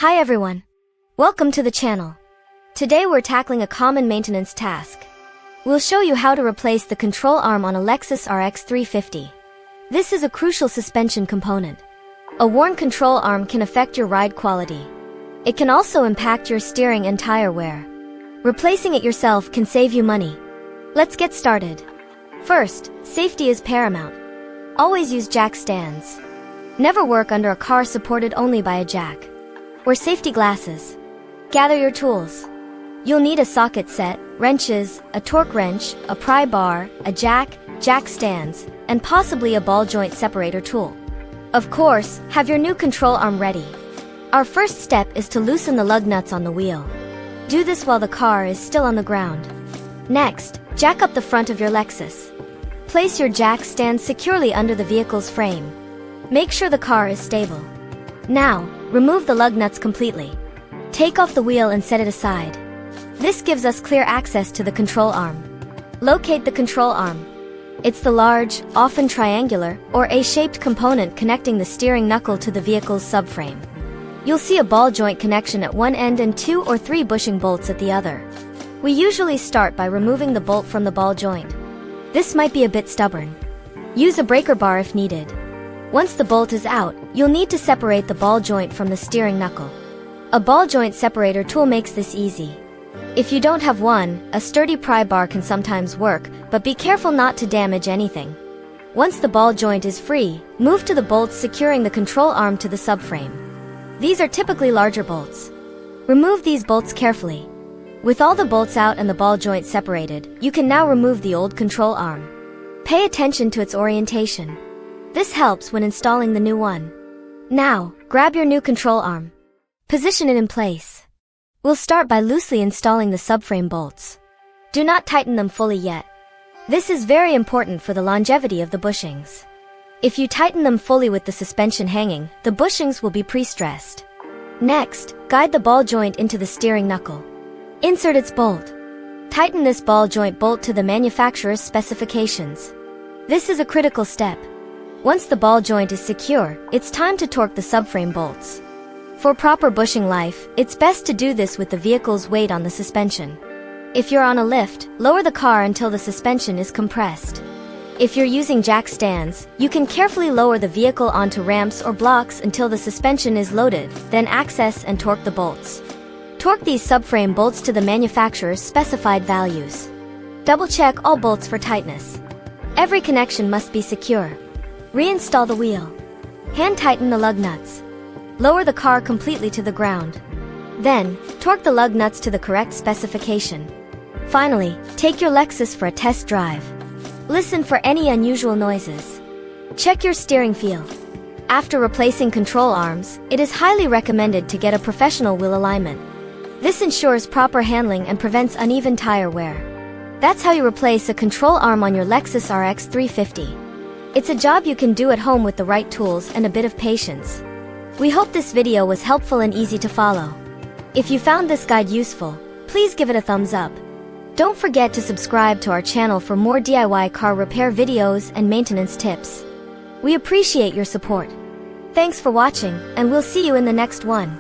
Hi everyone. Welcome to the channel. Today we're tackling a common maintenance task. We'll show you how to replace the control arm on a Lexus RX350. This is a crucial suspension component. A worn control arm can affect your ride quality. It can also impact your steering and tire wear. Replacing it yourself can save you money. Let's get started. First, safety is paramount. Always use jack stands. Never work under a car supported only by a jack. Wear safety glasses. Gather your tools. You'll need a socket set, wrenches, a torque wrench, a pry bar, a jack stands, and possibly a ball joint separator tool. Of course, have your new control arm ready. Our first step is to loosen the lug nuts on the wheel. Do this while the car is still on the ground. Next, jack up the front of your Lexus. Place your jack stand securely under the vehicle's frame. Make sure the car is stable. Now, remove the lug nuts completely. Take off the wheel and set it aside. This gives us clear access to the control arm. Locate the control arm. It's the large, often triangular, or A-shaped component connecting the steering knuckle to the vehicle's subframe. You'll see a ball joint connection at one end and 2 or 3 bushing bolts at the other. We usually start by removing the bolt from the ball joint. This might be a bit stubborn. Use a breaker bar if needed. Once the bolt is out, you'll need to separate the ball joint from the steering knuckle. A ball joint separator tool makes this easy. If you don't have one, a sturdy pry bar can sometimes work, but be careful not to damage anything. Once the ball joint is free, move to the bolts securing the control arm to the subframe. These are typically larger bolts. Remove these bolts carefully. With all the bolts out and the ball joint separated, you can now remove the old control arm. Pay attention to its orientation. This helps when installing the new one. Now, grab your new control arm. Position it in place. We'll start by loosely installing the subframe bolts. Do not tighten them fully yet. This is very important for the longevity of the bushings. If you tighten them fully with the suspension hanging, the bushings will be pre-stressed. Next, guide the ball joint into the steering knuckle. Insert its bolt. Tighten this ball joint bolt to the manufacturer's specifications. This is a critical step. Once the ball joint is secure, it's time to torque the subframe bolts. For proper bushing life, it's best to do this with the vehicle's weight on the suspension. If you're on a lift, lower the car until the suspension is compressed. If you're using jack stands, you can carefully lower the vehicle onto ramps or blocks until the suspension is loaded, then access and torque the bolts. Torque these subframe bolts to the manufacturer's specified values. Double-check all bolts for tightness. Every connection must be secure. Reinstall the wheel. Hand tighten the lug nuts. Lower the car completely to the ground. Then, torque the lug nuts to the correct specification. Finally, take your Lexus for a test drive. Listen for any unusual noises. Check your steering feel. After replacing control arms, it is highly recommended to get a professional wheel alignment. This ensures proper handling and prevents uneven tire wear. That's how you replace a control arm on your Lexus RX350. It's a job you can do at home with the right tools and a bit of patience. We hope this video was helpful and easy to follow. If you found this guide useful, please give it a thumbs up. Don't forget to subscribe to our channel for more DIY car repair videos and maintenance tips. We appreciate your support. Thanks for watching, and we'll see you in the next one.